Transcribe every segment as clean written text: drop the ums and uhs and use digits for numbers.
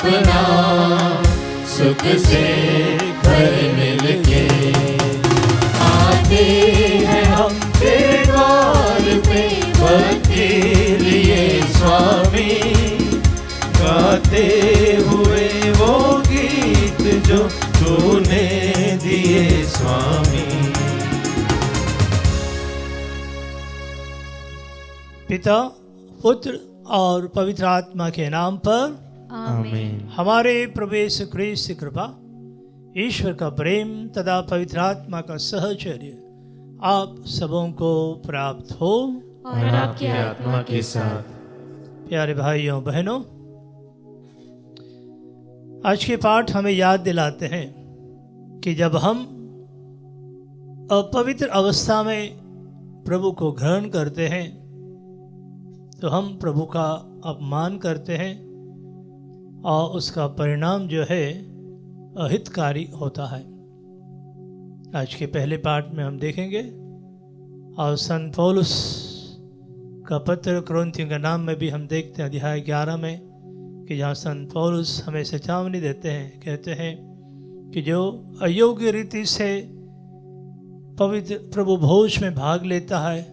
अपना सुख से घर मिलके आते हैं हम तेरे द्वार पे भक्ति लिए स्वामी, गाते हुए वो गीत जो तूने दिए स्वामी। पिता, पुत्र और पवित्र आत्मा के नाम पर आमीन। हमारे प्रभु यीशु ख्रीस्त की कृपा, ईश्वर का प्रेम तथा पवित्र आत्मा का सहचर्य आप सबों को प्राप्त हो और आपकी आत्मा के साथ। प्यारे भाइयों बहनों, आज के पाठ हमें याद दिलाते हैं कि जब हम अपवित्र अवस्था में प्रभु को ग्रहण करते हैं तो हम प्रभु का अपमान करते हैं और उसका परिणाम जो है अहितकारी होता है। आज के पहले पाठ में हम देखेंगे और संत पौलुस का पत्र कुरिन्थियों के नाम में भी हम देखते हैं अध्याय 11 में कि जहाँ संत पौलुस हमें चेतावनी देते हैं, कहते हैं कि जो अयोग्य रीति से पवित्र प्रभु भोज में भाग लेता है,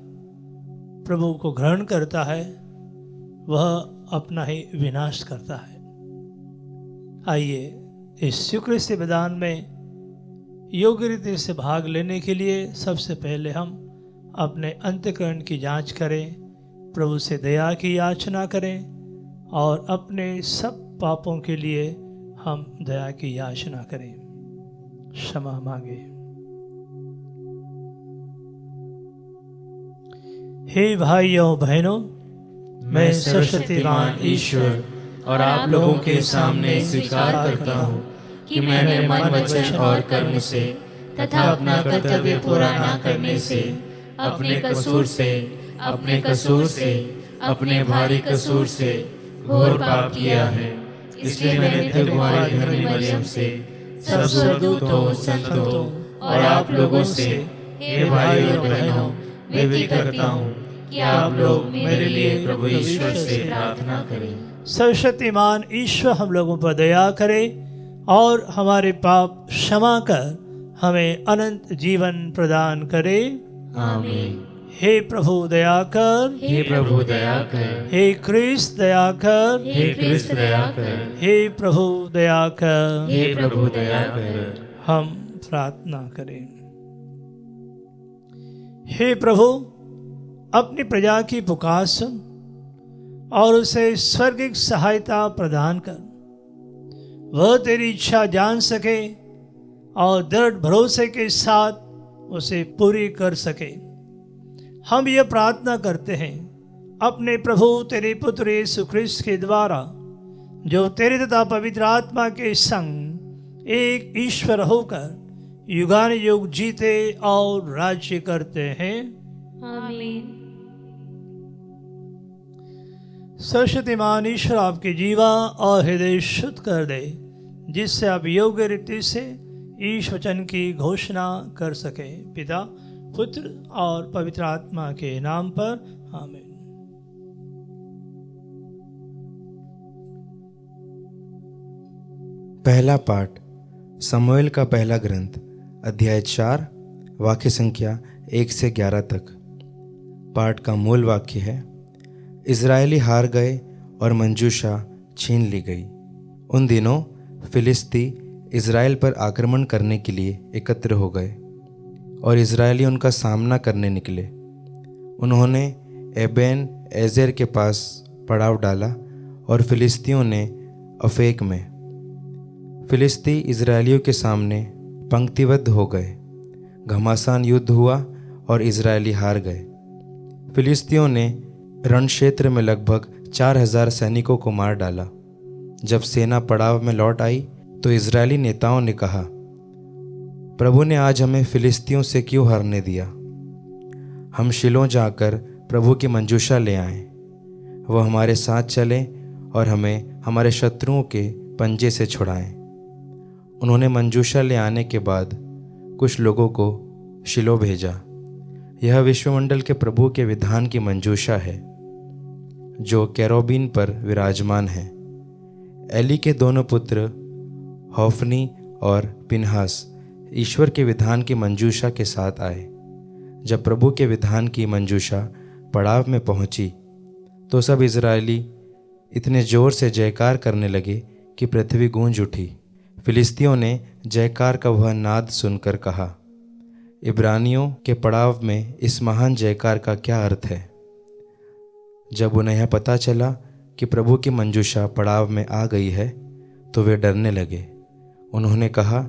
प्रभु को ग्रहण करता है, वह अपना ही विनाश करता है। आइए इस स्वीकृत विधान में योग्य रीति से भाग लेने के लिए सबसे पहले हम अपने अंतःकरण की जांच करें, प्रभु से दया की याचना करें और अपने सब पापों के लिए हम दया की याचना करें, क्षमा मांगे। हे भाइयों बहनों, मैं सर्वशक्तिमान ईश्वर और आप लोगों के सामने स्वीकार करता हूँ कि मैंने मन, वचन और कर्म से तथा अपना कर्तव्य पूरा न करने से, अपने कसूर से, अपने भारी कसूर से घोर पाप किया है। इसलिए मैंने तुम्हारी धर्मी मरियम से, सब स्वर्गदूतों, संतों और आप लोगों से, हे भाइयों और बहनों, विनती करता हूँ कि आप लोग मेरे लिए प्रभु ईश्वर से प्रार्थना करें। सर्वशक्तिमान ईश्वर हम लोगों पर दया करे और हमारे पाप क्षमा कर हमें अनंत जीवन प्रदान करे। आमीन। हे प्रभु दया कर, हे प्रभु दया कर, हे क्रिस्त दया कर, हे क्रिस्त दया कर, हे प्रभु दया कर। हे प्रभु दया कर। हम प्रार्थना करें। हे प्रभु, अपनी प्रजा की पुकार सुन और उसे स्वर्गिक सहायता प्रदान कर, वह तेरी इच्छा जान सके और दृढ़ भरोसे के साथ उसे पूरी कर सके। हम यह प्रार्थना करते हैं अपने प्रभु तेरे पुत्र यीशु ख्रीस्त के द्वारा, जो तेरे तथा पवित्र आत्मा के संग एक ईश्वर होकर युगानुयुग जीते और राज्य करते हैं। आमीन। सर्वशक्तिमान ईश्वर आपके जीवा और हृदय शुद्ध कर दे, जिससे आप योग्य रीति से ईश वचन की घोषणा कर सके। पिता, पुत्र और पवित्र आत्मा के नाम पर आमीन। पहला पाठ शमूएल का पहला ग्रंथ अध्याय 4 वाक्य संख्या 1 से 11 तक। पाठ का मूल वाक्य है, इजरायली हार गए और मंजूषा छीन ली गई। उन दिनों फिलिस्ती इजराइल पर आक्रमण करने के लिए एकत्र हो गए और इजरायली उनका सामना करने निकले। उन्होंने एबेन एजेर के पास पड़ाव डाला और फिलिस्तियों ने अफेक में। फिलिस्ती इजरायलियों के सामने पंक्तिबद्ध हो गए। घमासान युद्ध हुआ और इजरायली हार गए। फिलिस्तियों ने रण क्षेत्र में लगभग 4000 सैनिकों को मार डाला। जब सेना पड़ाव में लौट आई तो इजरायली नेताओं ने कहा, प्रभु ने आज हमें फिलिस्तियों से क्यों हारने दिया? हम शिलो जाकर प्रभु की मंजूषा ले आएं। वह हमारे साथ चले और हमें हमारे शत्रुओं के पंजे से छुड़ाएं। उन्होंने मंजूषा ले आने के बाद कुछ लोगों को शिलो भेजा। यह विश्वमंडल के प्रभु के विधान की मंजूषा है, जो केरोबीन पर विराजमान है। एली के दोनों पुत्र होफनी और पिनहास ईश्वर के विधान की मंजूषा के साथ आए। जब प्रभु के विधान की मंजूषा पड़ाव में पहुंची तो सब इजरायली इतने जोर से जयकार करने लगे कि पृथ्वी गूंज उठी। फिलिस्तियों ने जयकार का वह नाद सुनकर कहा, इब्रानियों के पड़ाव में इस महान जयकार का क्या अर्थ है। जब उन्हें यह पता चला कि प्रभु की मंजूषा पड़ाव में आ गई है तो वे डरने लगे। उन्होंने कहा,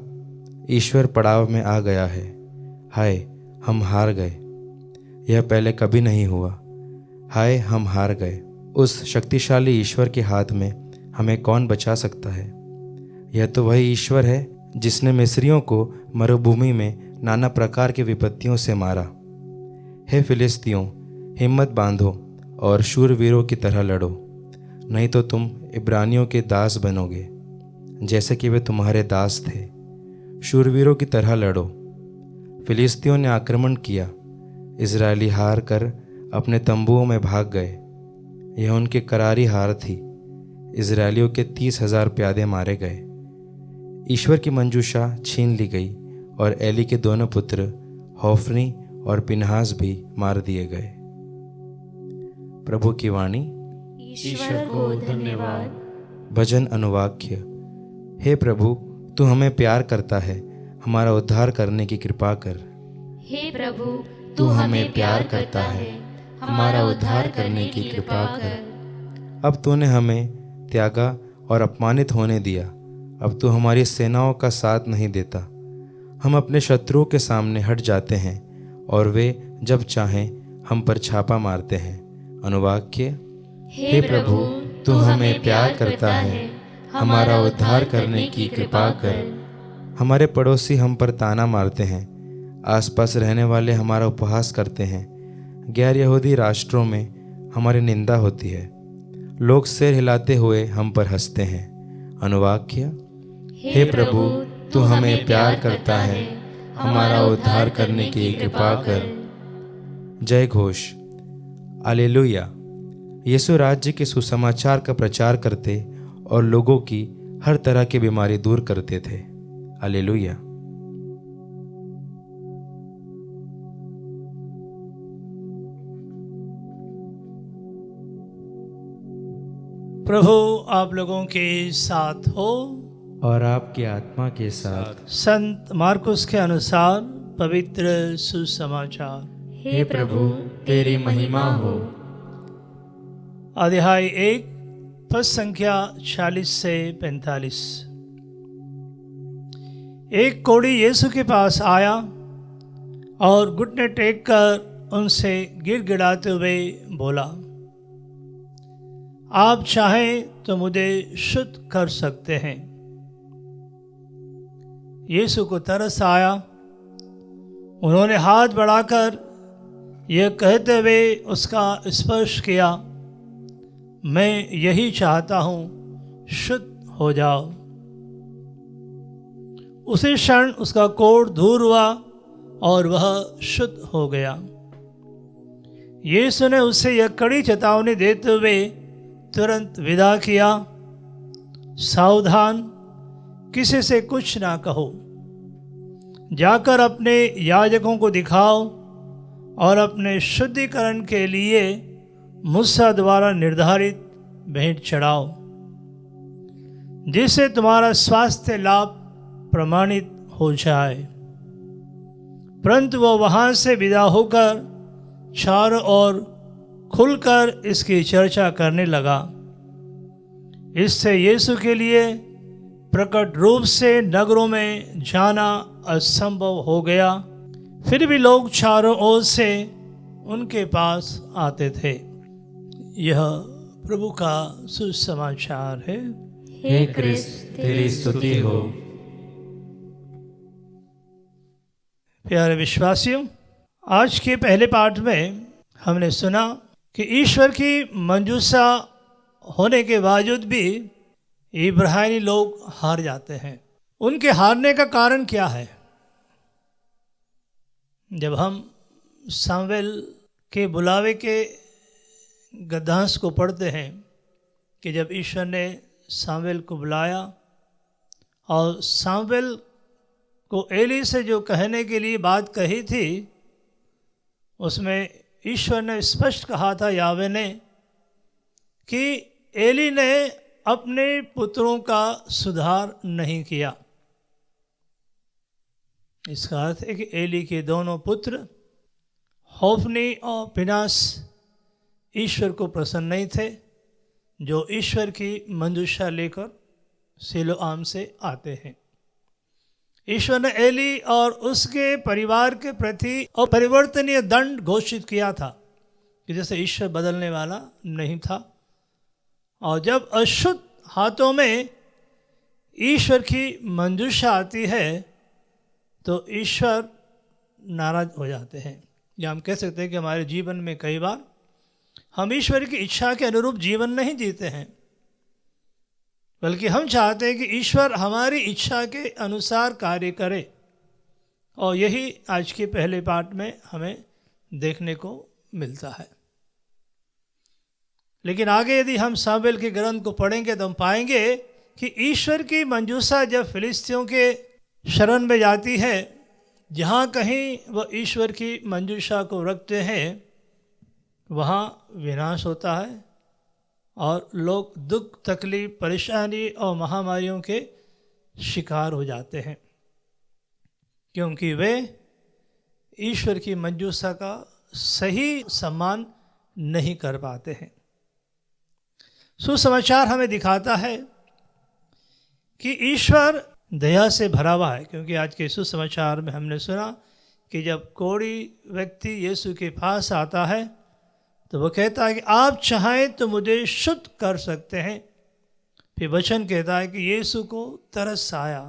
ईश्वर पड़ाव में आ गया है, हाय हम हार गए। यह पहले कभी नहीं हुआ, हाय हम हार गए। उस शक्तिशाली ईश्वर के हाथ में हमें कौन बचा सकता है। यह तो वही ईश्वर है जिसने मिस्रियों को मरुभूमि में नाना प्रकार की विपत्तियों से मारा। हे फिलिस्तियों, हिम्मत बांधो और शूरवीरों की तरह लड़ो, नहीं तो तुम इब्रानियों के दास बनोगे जैसे कि वे तुम्हारे दास थे। शूरवीरों की तरह लड़ो। फिलिस्तियों ने आक्रमण किया, इजरायली हार कर अपने तंबुओं में भाग गए। यह उनकी करारी हार थी। इजरायलियों के 30,000 प्यादे मारे गए। ईश्वर की मंजूषा छीन ली गई और एली के दोनों पुत्र होफनी और पिनहास भी मार दिए गए। प्रभु की वाणी। ईश्वर को धन्यवाद। भजन अनुवाक्य। हे प्रभु, तू हमें प्यार करता है, हमारा उद्धार करने की कृपा कर। हे प्रभु, तू हमें प्यार करता है, हमारा उद्धार करने की कृपा कर। अब तूने हमें त्यागा और अपमानित होने दिया। अब तू हमारी सेनाओं का साथ नहीं देता। हम अपने शत्रुओं के सामने हट जाते हैं और वे जब चाहें हम पर छापा मारते हैं। अनुवाक्य। हे प्रभु, तू हमें प्यार करता है, हमारा उद्धार करने की कृपा कर। हमारे पड़ोसी हम पर ताना मारते हैं, आसपास रहने वाले हमारा उपहास करते हैं। गैर यहूदी राष्ट्रों में हमारी निंदा होती है। लोग सिर हिलाते हुए हम पर हंसते हैं। अनुवाक्य। हे प्रभु, तू हमें प्यार करता है, हमारा उद्धार करने की कृपा कर। जय घोष। हालेलुया। यीशु राज्य के सुसमाचार का प्रचार करते और लोगों की हर तरह की बीमारी दूर करते थे। हालेलुया। प्रभु आप लोगों के साथ हो और आपकी आत्मा के साथ। संत मार्कुस के अनुसार पवित्र सुसमाचार। हे प्रभु, तेरी महिमा हो। अध्याय 1 पद संख्या 40 से 45। एक कोढ़ी यीशु के पास आया और घुटने टेक कर उनसे गिड़गिड़ाते हुए बोला, आप चाहें तो मुझे शुद्ध कर सकते हैं। यीशु को तरस आया। उन्होंने हाथ बढ़ाकर यह कहते हुए उसका स्पर्श किया, मैं यही चाहता हूं, शुद्ध हो जाओ। उसी क्षण उसका कोढ़ दूर हुआ और वह शुद्ध हो गया। यीशु ने उससे यह कड़ी चेतावनी देते हुए तुरंत विदा किया, सावधान, किसी से कुछ ना कहो। जाकर अपने याजकों को दिखाओ और अपने शुद्धिकरण के लिए मूसा द्वारा निर्धारित भेंट चढ़ाओ, जिससे तुम्हारा स्वास्थ्य लाभ प्रमाणित हो जाए। परंतु वह वहां से विदा होकर चारों ओर खुलकर इसकी चर्चा करने लगा। इससे यीशु के लिए प्रकट रूप से नगरों में जाना असंभव हो गया। फिर भी लोग चारों ओर से उनके पास आते थे। यह प्रभु का सुसमाचार है। हे क्रिस्त, तेरी स्तुति हो। प्यारे विश्वासियों, आज के पहले पाठ में हमने सुना कि ईश्वर की मंजूषा होने के बावजूद भी इब्राहिमी लोग हार जाते हैं। उनके हारने का कारण क्या है? जब हम सामुएल के बुलावे के गद्यांश को पढ़ते हैं कि जब ईश्वर ने सामुएल को बुलाया और सामुएल को एली से जो कहने के लिए बात कही थी उसमें ईश्वर ने स्पष्ट कहा था, यावे ने, कि एली ने अपने पुत्रों का सुधार नहीं किया। इसका अर्थ है कि एली के दोनों पुत्र होफनी और फिनास ईश्वर को प्रसन्न नहीं थे, जो ईश्वर की मंजूषा लेकर सिलोआम से आते हैं। ईश्वर ने एली और उसके परिवार के प्रति अपरिवर्तनीय दंड घोषित किया था कि जैसे ईश्वर बदलने वाला नहीं था, और जब अशुद्ध हाथों में ईश्वर की मंजूषा आती है तो ईश्वर नाराज हो जाते हैं। या हम कह सकते हैं कि हमारे जीवन में कई बार हम ईश्वर की इच्छा के अनुरूप जीवन नहीं जीते हैं, बल्कि हम चाहते हैं कि ईश्वर हमारी इच्छा के अनुसार कार्य करे, और यही आज के पहले पाठ में हमें देखने को मिलता है। लेकिन आगे यदि हम सामुएल के ग्रंथ को पढ़ेंगे तो हम पाएंगे कि ईश्वर की मंजूषा जब फिलिस्तियों के शरण में जाती है, जहाँ कहीं वह ईश्वर की मंजूषा को रखते हैं वहाँ विनाश होता है और लोग दुख, तकलीफ, परेशानी और महामारियों के शिकार हो जाते हैं, क्योंकि वे ईश्वर की मंजूषा का सही सम्मान नहीं कर पाते हैं। सुसमाचार हमें दिखाता है कि ईश्वर दया से भरा हुआ है, क्योंकि आज के सुसमाचार में हमने सुना कि जब कोढ़ी व्यक्ति यीशु के पास आता है तो वो कहता है कि आप चाहें तो मुझे शुद्ध कर सकते हैं। फिर वचन कहता है कि यीशु को तरस आया,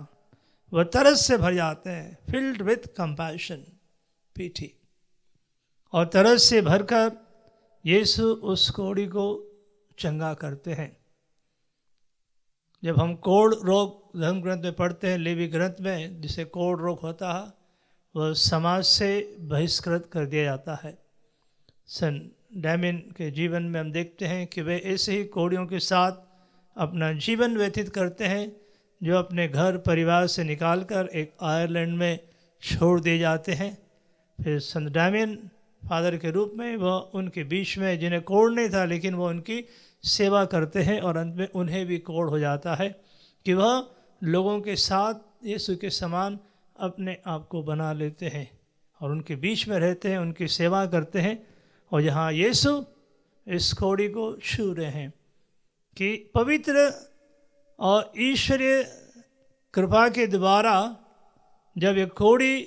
वह तरस से भर जाते हैं, फिल्ड विथ कंपैशन, पीठी, और तरस से भरकर यीशु उस कोढ़ी को चंगा करते हैं। जब हम कोढ़ रोग धर्म ग्रंथ में पढ़ते हैं, लेवी ग्रंथ में, जिसे कोढ़ रोग होता है, वह समाज से बहिष्कृत कर दिया जाता है। सन डैमिन के जीवन में हम देखते हैं कि वे ऐसे ही कोढ़ियों के साथ अपना जीवन व्यतीत करते हैं, जो अपने घर परिवार से निकालकर एक आयरलैंड में छोड़ दिए जाते हैं। फिर सन डैमिन फादर के रूप में वह उनके बीच में, जिन्हें कोढ़ नहीं था लेकिन वो उनकी सेवा करते हैं, और अंत में उन्हें भी कोढ़ हो जाता है कि वह लोगों के साथ यीशु के समान अपने आप को बना लेते हैं और उनके बीच में रहते हैं, उनकी सेवा करते हैं। और यहाँ यीशु इस कोढ़ी को छू रहे हैं कि पवित्र और ईश्वरीय कृपा के द्वारा जब ये कोढ़ी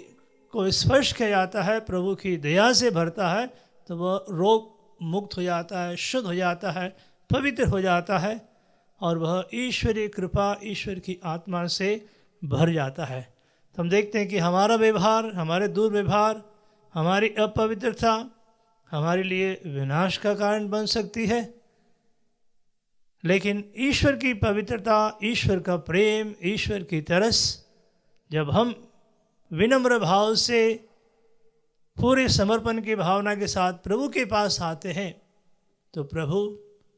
को स्पर्श किया जाता है, प्रभु की दया से भरता है, तो वह रोग मुक्त हो जाता है, शुद्ध हो जाता है, पवित्र हो जाता है, और वह ईश्वरीय कृपा, ईश्वर की आत्मा से भर जाता है। तो हम देखते हैं कि हमारा व्यवहार, हमारे दुर्व्यवहार, हमारी अपवित्रता हमारे लिए विनाश का कारण बन सकती है, लेकिन ईश्वर की पवित्रता, ईश्वर का प्रेम, ईश्वर की तरस, जब हम विनम्र भाव से पूरे समर्पण की भावना के साथ प्रभु के पास आते हैं, तो प्रभु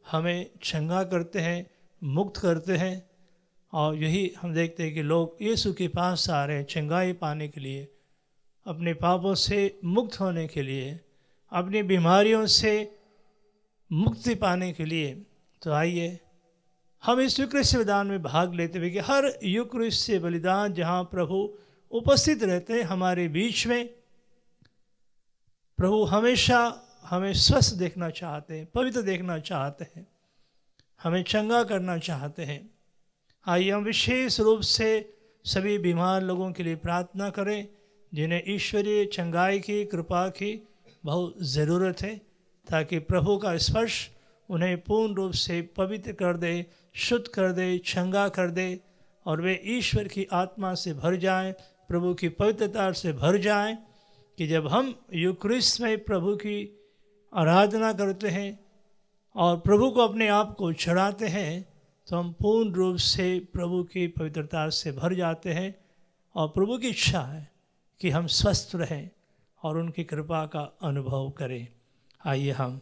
हमें चंगा करते हैं, मुक्त करते हैं। और यही हम देखते हैं कि लोग यीशु के पास आ रहे हैं चंगाई पाने के लिए, अपने पापों से मुक्त होने के लिए, अपनी बीमारियों से मुक्ति पाने के लिए। तो आइए हम इस यूक्रिस्तीय बलिदान में भाग लेते हुए कि हर यूक्रिस्तीय बलिदान जहाँ प्रभु उपस्थित रहते हैं हमारे बीच में, प्रभु हमेशा हमें स्वस्थ देखना चाहते हैं, पवित्र देखना चाहते हैं, हमें चंगा करना चाहते हैं। आइए हम विशेष रूप से सभी बीमार लोगों के लिए प्रार्थना करें, जिन्हें ईश्वरीय चंगाई की, कृपा की बहुत ज़रूरत है, ताकि प्रभु का स्पर्श उन्हें पूर्ण रूप से पवित्र कर दे, शुद्ध कर दे, चंगा कर दे, और वे ईश्वर की आत्मा से भर जाएं, प्रभु की पवित्रता से भर जाएं, कि जब हम यूक्रिस्ट में प्रभु की आराधना करते हैं और प्रभु को अपने आप को चढ़ाते हैं, तो हम पूर्ण रूप से प्रभु की पवित्रता से भर जाते हैं। और प्रभु की इच्छा है कि हम स्वस्थ रहें और उनकी कृपा का अनुभव करें। आइए हम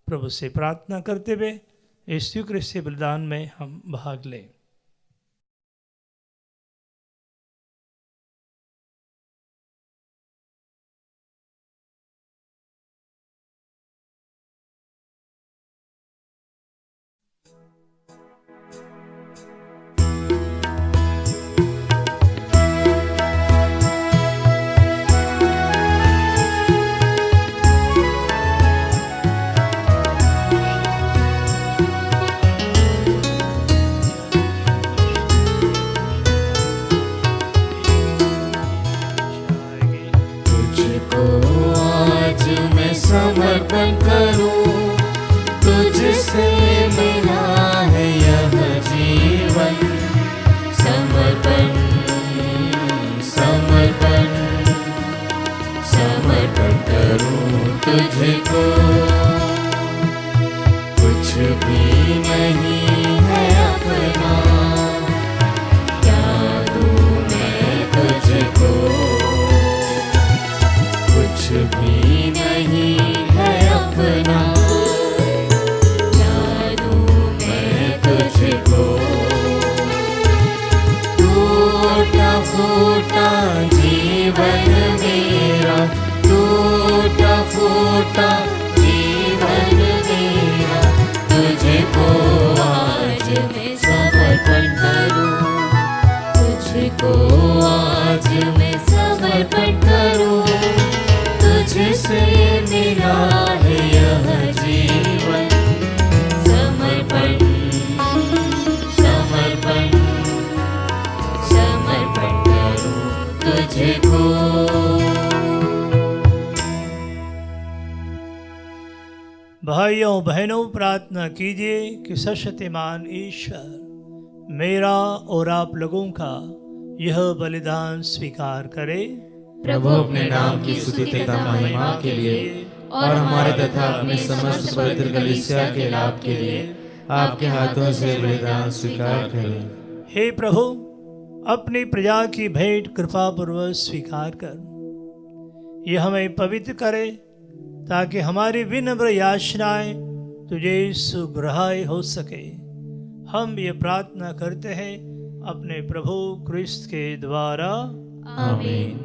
प्रभु से प्रार्थना करते हुए इस यूकरिस्ती बलिदान में हम भाग लें। समर्पण करूं, तुझसे मिला है यह जीवन। समर्पण समर्पण समर्पण करूं तुझको। कुछ भी नहीं है अपना, क्या दूं मैं तुझको। कुछ भी नहीं है अपना, क्या दूं मैं तुझको। टूटा फूटा जीवन मेरा, टूटा फूटा जीवन मेरा, तुझको आज मैं समर्पण करूं। तुझको आज मैं समर्पण करूं, तुझसे मिला है यह जीवन। समर्पण समर्पण समर्पण करूं तुझको। भाइयों बहनों, प्रार्थना कीजिए कि सर्वशक्तिमान ईश्वर मेरा और आप लोगों का यह बलिदान स्वीकार करे। प्रभु अपने नाम की स्तुति तथा महिमा के लिए और हमारे तथा अपने समस्त पवित्र कलीसिया के लाभ के लिए आपके हाथों से बलिदान स्वीकार करें। हे प्रभु, अपनी प्रजा की भेंट कृपा पूर्वक स्वीकार कर, यह हमें पवित्र करे ताकि हमारी विनम्र याचनाएं तुझे सुग्राह्य हो सके। हम ये प्रार्थना करते हैं अपने प्रभु क्रिस्त के द्वारा, आमीन।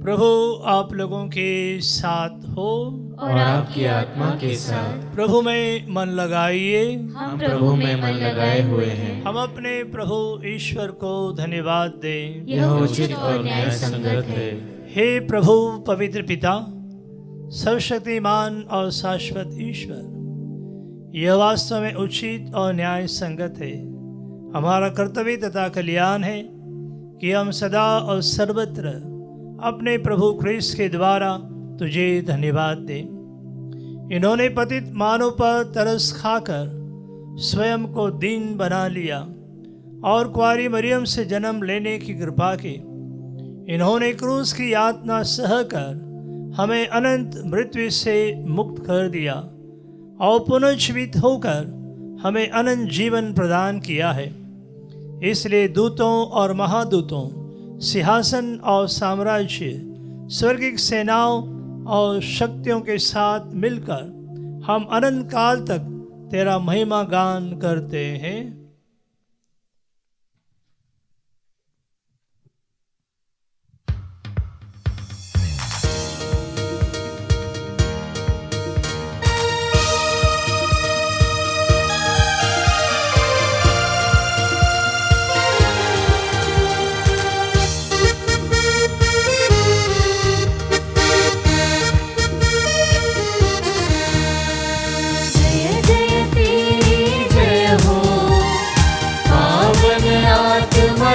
प्रभु आप लोगों के साथ हो और आपकी आत्मा के साथ। प्रभु में मन लगाइए। हम प्रभु में मन लगाए हुए हैं। हम अपने प्रभु ईश्वर को धन्यवाद दें। यह उचित और न्याय संगत है। हे प्रभु पवित्र पिता, सर्वशक्तिमान और शाश्वत ईश्वर, यह वास्तव में उचित और न्याय संगत है। हमारा कर्तव्य तथा कल्याण है कि हम सदा और सर्वत्र अपने प्रभु क्रिस्त के द्वारा तुझे धन्यवाद दें। इन्होंने पतित मानव पर तरस खाकर स्वयं को दीन बना लिया और कुंवारी मरियम से जन्म लेने की कृपा की। इन्होंने क्रूस की यातना सहकर हमें अनंत मृत्यु से मुक्त कर दिया और पुनर्जीवित होकर हमें अनंत जीवन प्रदान किया है। इसलिए दूतों और महादूतों, सिंहासन और साम्राज्य, स्वर्गिक सेनाओं और शक्तियों के साथ मिलकर हम अनंत काल तक तेरा महिमा गान करते हैं।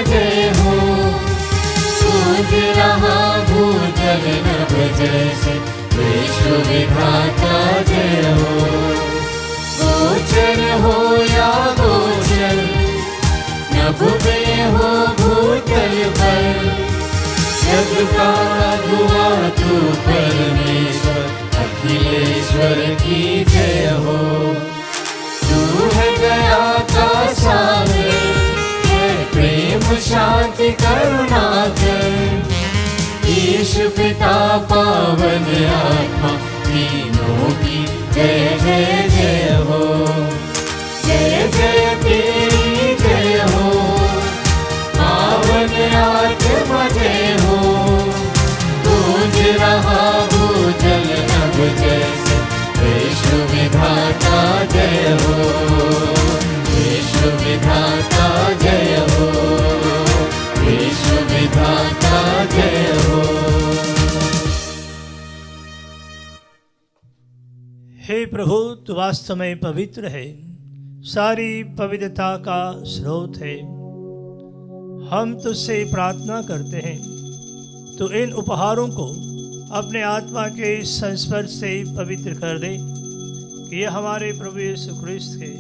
जय हो, सूझ रहा भूजल नभ जैसे, विश्व विधाता जय हो। गोचर हो या गोचर, नभ में हो भूतल पर, जग का धुआ तू परमेश्वर, अखिलेश्वर की जय हो। तू है दया का सागर, प्रेम शांति करुणा कर, ईश पिता पावन आत्मा, तीनों की जय जय जय हो, जय जय तेरी जय हो, पावन आत्मा जय हो, गूंज रहा भूजल नभ जैसे, विश्व विधाता जय हो, विश्व विधाता जय हो, विश्व विधाता जय हो। हे प्रभु, तू वास्तव में पवित्र है, सारी पवित्रता का स्रोत है। हम तुझसे प्रार्थना करते हैं, तो इन उपहारों को अपने आत्मा के संस्पर्श से पवित्र कर दे, कि यह हमारे प्रभु यीशु ख्रिस्त के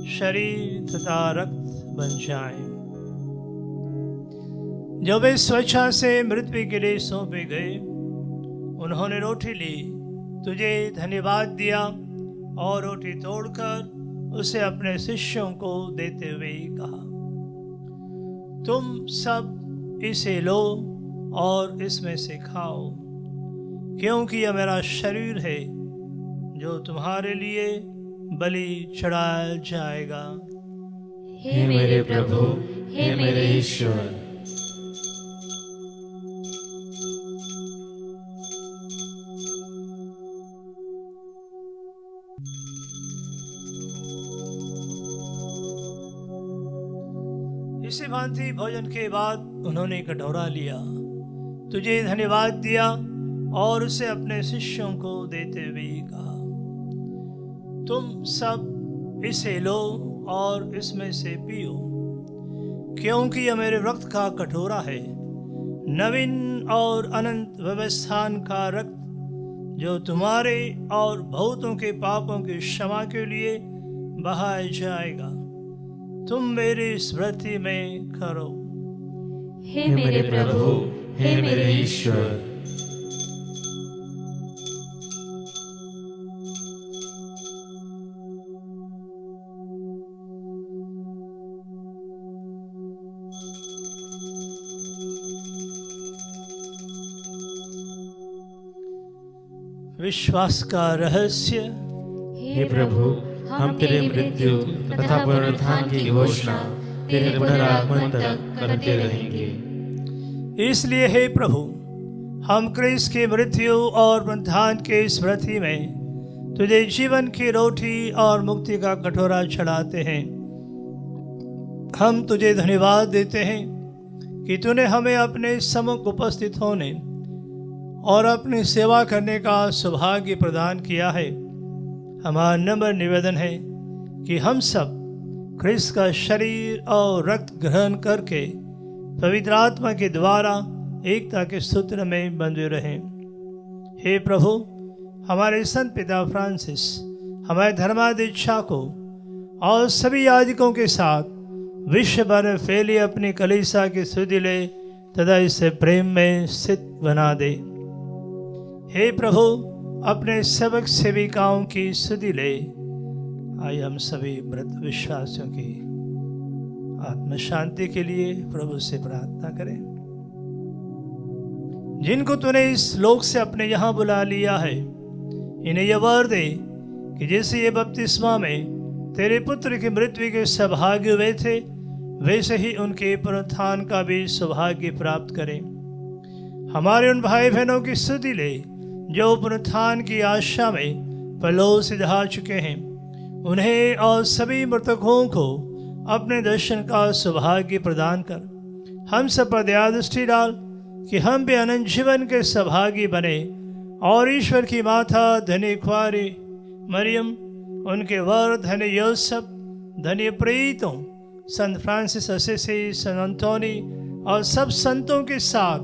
शरीर तथा रक्त बन जाए। जब वे स्वेच्छा से मृत्यु के लिए सौंपे गए, उन्होंने रोटी ली, तुझे धन्यवाद दिया और रोटी तोड़कर उसे अपने शिष्यों को देते हुए कहा, तुम सब इसे लो और इसमें से खाओ, क्योंकि यह मेरा शरीर है जो तुम्हारे लिए बलि चढ़ाया जाएगा। हे मेरे प्रभु, हे मेरे ईश्वर। इसी भांति भोजन के बाद उन्होंने कटोरा लिया, तुझे धन्यवाद दिया और उसे अपने शिष्यों को देते हुए कहा, तुम सब इसे लो और इसमें से पियो, क्योंकि यह मेरे रक्त का कटोरा है, नवीन और अनंत व्यवस्थान का रक्त, जो तुम्हारे और बहुतों के पापों की क्षमा के लिए बहाया जाएगा। तुम मेरी स्मृति में करो। हे मेरे प्रभु, हे मेरे ईश्वर। विश्वास का रहस्य। हे प्रभु, हम तेरे मृत्यु तथा पुनरुत्थान की घोषणा तेरे पुनरागमन तक करते रहेंगे। इसलिए हे प्रभु, हम क्रिस्त की मृत्यु और पुनरुत्थान के स्मृति में तुझे जीवन की रोटी और मुक्ति का कटोरा चढ़ाते हैं। हम तुझे धन्यवाद देते हैं कि तूने हमें अपने सम्मुख उपस्थित होने और अपनी सेवा करने का सौभाग्य प्रदान किया है। हमारा नम्र निवेदन है कि हम सब क्रिस्त का शरीर और रक्त ग्रहण करके पवित्र आत्मा के द्वारा एकता के सूत्र में बंधे रहें। हे प्रभु, हमारे संत पिता फ्रांसिस हमारे धर्माध्यक्षा को और सभी याजकों के साथ विश्व भर में फैली अपनी कलीसिया की सुधि ले तथा इसे प्रेम में स्थित बना दे। हे प्रभु, अपने सेवक सेविकाओं की सुधि ले। आइए हम सभी मृत विश्वासियों की आत्म शांति के लिए प्रभु से प्रार्थना करें। जिनको तूने इस लोक से अपने यहाँ बुला लिया है, इन्हें यह वर दे कि जैसे ये बपतिस्मा में तेरे पुत्र की मृत्यु के सौभाग्य हुए थे, वैसे ही उनके पुनरुत्थान का भी सौभाग्य प्राप्त करें। हमारे उन भाई बहनों की स्तुति ले जो पुनरुत्थान की आशा में परलोक से जा चुके हैं, उन्हें और सभी मृतकों को अपने दर्शन का सौभाग्य प्रदान कर हम सब पर दया दृष्टि डाल कि हम भी अनंत जीवन के सौभागी बने और ईश्वर की माता धन्य कुंवारी मरियम, उनके वर धन्य यूसुफ, धन्य प्रेरितों संत फ्रांसिस असीसी, संत अंतोनी और सब संतों के साथ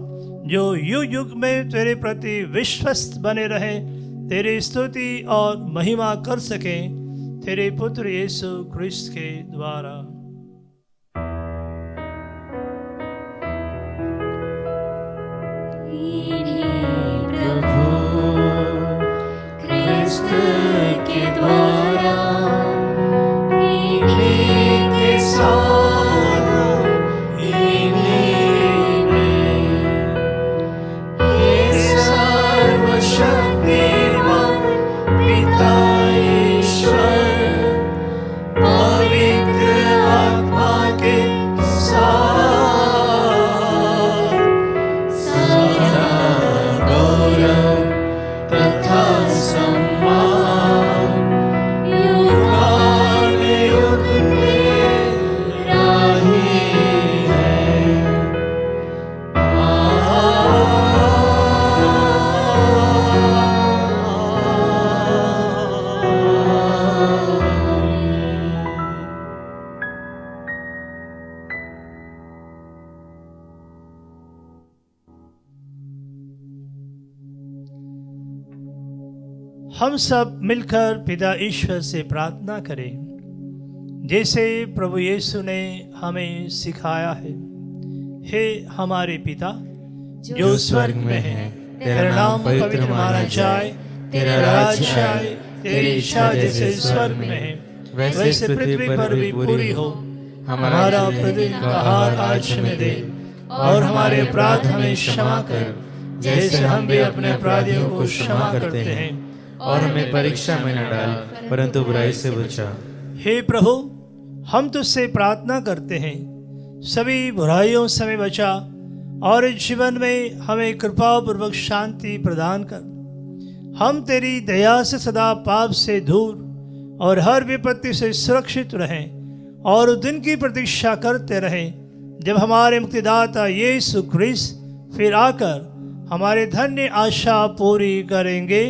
जो युग युग में तेरे प्रति विश्वस्त बने रहे, तेरी स्तुति और महिमा कर सके, तेरे पुत्र यीशु ख्रिस्त के द्वारा। प्रभु ख्रिस्त के द्वारा, इन्हीं के साथ, इन्हीं में, हे सर्वशक्तिमान पिता हम सब मिलकर पिता ईश्वर से प्रार्थना करें, जैसे प्रभु यीशु ने हमें सिखाया है। हे हमारे पिता जो स्वर्ग में है, तेरा नाम पवित्र माना जाए, तेरा राज्य आए, तेरी इच्छा जैसे स्वर्ग में है वैसे पृथ्वी पर भी पूरी हो। हमारा प्रतिदिन का आहार आज हमें दे, और हमारे अपराध हमें क्षमा कर, जैसे हम भी अपने अपराधियों को क्षमा करते हैं, और हमें परीक्षा में न डाल, परंतु बुराई से बचा। हे प्रभु, हम तुझसे प्रार्थना करते हैं, सभी बुराइयों से हमें बचा, और इस जीवन में हमें कृपा पूर्वक शांति प्रदान कर। हम तेरी दया से सदा पाप से दूर और हर विपत्ति से सुरक्षित रहें, और उस दिन की प्रतीक्षा करते रहें जब हमारे मुक्तिदाता यीशु ख्रीस्त फिर आकर हमारे धन्य आशा पूरी करेंगे।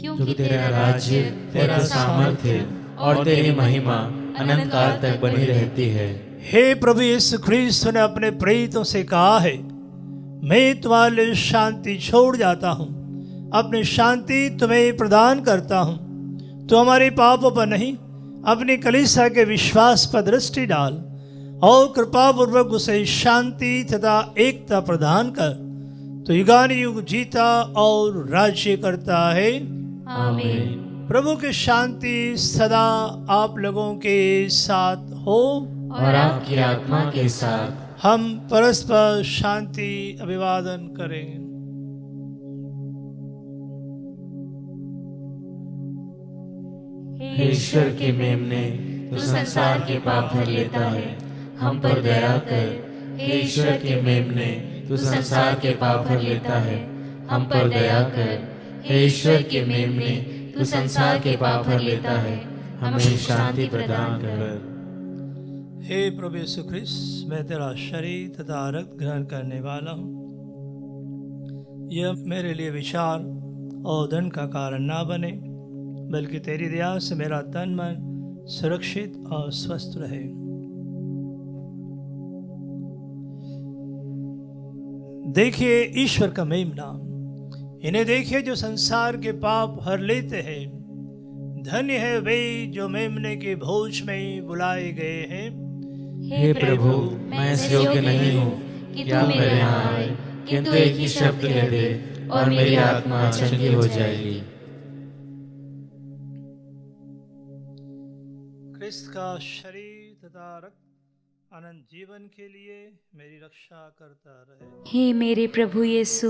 क्योंकि तेरा राज्य, तेरा सामर्थ्य और तेरी महिमा अनंत काल तक बनी रहती है। हे प्रभु यीशु ख्रीस्त ने अपने प्रेरितों से कहा है, मैं तुम्हारे लिए शांति छोड़ जाता हूँ, अपनी शांति तुम्हें प्रदान करता हूँ। तो हमारे पापों पर नहीं, अपनी कलीसिया के विश्वास पर दृष्टि डाल, और कृपा पूर्वक उसे शांति तथा एकता प्रदान कर। तो युगान युग जीता और राज्य करता है। आमीन। प्रभु की शांति सदा आप लोगों के साथ हो, और आपकी आत्मा के साथ। हम परस्पर शांति अभिवादन करें। हे ईश्वर के मेमने, तू संसार के पाप भर लेता है, हम पर दया कर। हे ईश्वर के मेमने, तू संसार के पाप भर लेता है, हम पर दया कर। हे ईश्वर के मेमने, तू संसार के पाप भर लेता है, हमें शांति प्रदान कर। हे प्रभु यीशु ख्रीस्त, मैं तेरा शरीर तथा रक्त ग्रहण करने वाला हूँ। यह मेरे लिए विचार और दंड का कारण ना बने, बल्कि तेरी दया से मेरा तन मन सुरक्षित और स्वस्थ रहे। देखिए ईश्वर का मेमना, इन्हें देखिए जो संसार के पाप हर लेते हैं। धन्य है वे जो मेमने के भोज में बुलाए गए हैं। हे प्रभु, मैं इस योग्य नहीं हूँ कि आप मेरे यहाँ आए, किंतु एक ही शब्द कह दे और मेरी आत्मा चंगी हो जाएगी। क्रिस्त का शरीर तथा रक्त अनंत जीवन के लिए मेरी रक्षा करता रहे। हे मेरे प्रभु यीशु,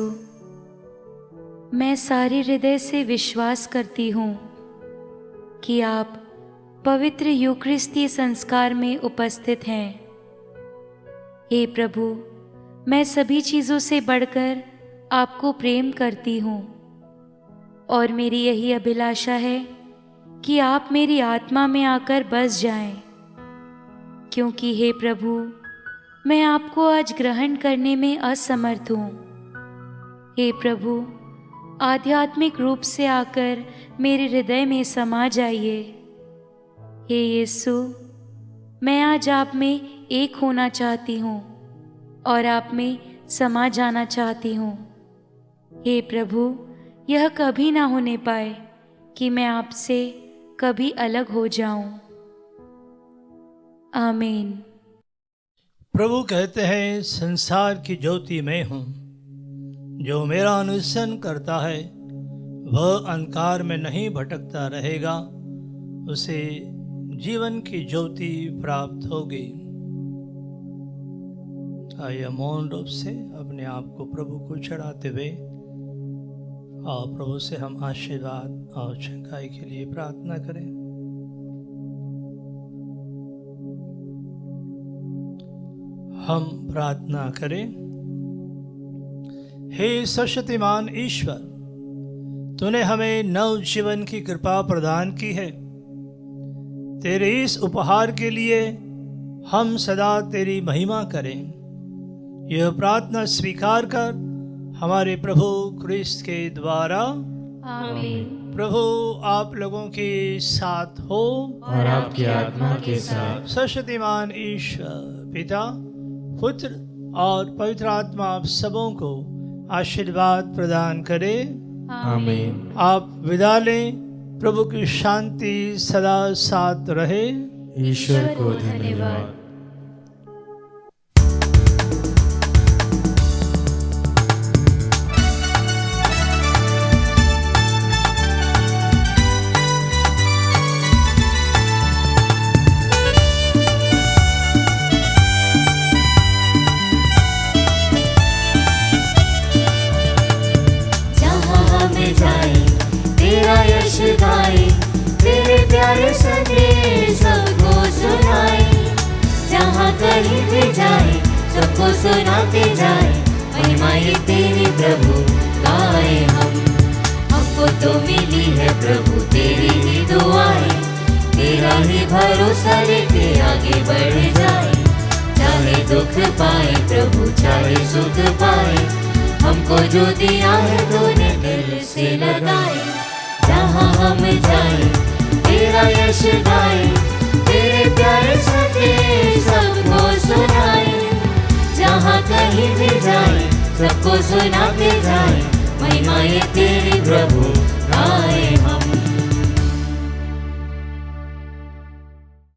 मैं सारे हृदय से विश्वास करती हूँ कि आप पवित्र यूकरिस्ती संस्कार में उपस्थित हैं। हे प्रभु, मैं सभी चीज़ों से बढ़कर आपको प्रेम करती हूँ, और मेरी यही अभिलाषा है कि आप मेरी आत्मा में आकर बस जाएं, क्योंकि हे प्रभु, मैं आपको आज ग्रहण करने में असमर्थ हूँ। हे प्रभु, आध्यात्मिक रूप से आकर मेरे हृदय में समा जाइए। हे यीशु, मैं आज आप में एक होना चाहती हूँ और आप में समा जाना चाहती हूँ। हे प्रभु, यह कभी ना होने पाए कि मैं आपसे कभी अलग हो जाऊं। आमीन। प्रभु कहते हैं, संसार की ज्योति मैं हूँ, जो मेरा अनुसरण करता है वह अंधकार में नहीं भटकता रहेगा, उसे जीवन की ज्योति प्राप्त होगी। आइए मौन रूप से अपने आप को प्रभु को चढ़ाते हुए और प्रभु से हम आशीर्वाद और चंगाई के लिए प्रार्थना करें। हम प्रार्थना करें। हे सर्वशक्तिमान ईश्वर, तूने हमें नव जीवन की कृपा प्रदान की है। तेरे इस उपहार के लिए हम सदा तेरी महिमा करें। यह प्रार्थना स्वीकार कर हमारे प्रभु क्रिस्त के द्वारा। आमीन। प्रभु आप लोगों के साथ हो और आपकी आत्मा के साथ। सर्वशक्तिमान ईश्वर पिता, पुत्र और पवित्र आत्मा आप सबों को आशीर्वाद प्रदान करे। आमीन। आप विदा लें। प्रभु की शांति सदा साथ रहे। ईश्वर को धन्यवाद। तेरा यश गाए, तेरे प्यारे संदेश सबको सुनाए। जहाँ कहीं भी जाए सबको सुनाते जाए, महिमाएं तेरी प्रभु गाए हम। हमको तो मिली है प्रभु तेरी ही दुआएं, तेरा ही भरोसा लेके आगे बढ़ जाए। चाहे दुख पाए प्रभु चाहे सुख पाए, हमको जो दिया है तूने दिल से लगाए। जहाँ हम जाए तेरा यश गाए, तेरे प्यारे संदेश सबको सुनाए। जहाँ कहीं भी जाए सबको सुनाते जाए, महिमाएं तेरी प्रभु गाए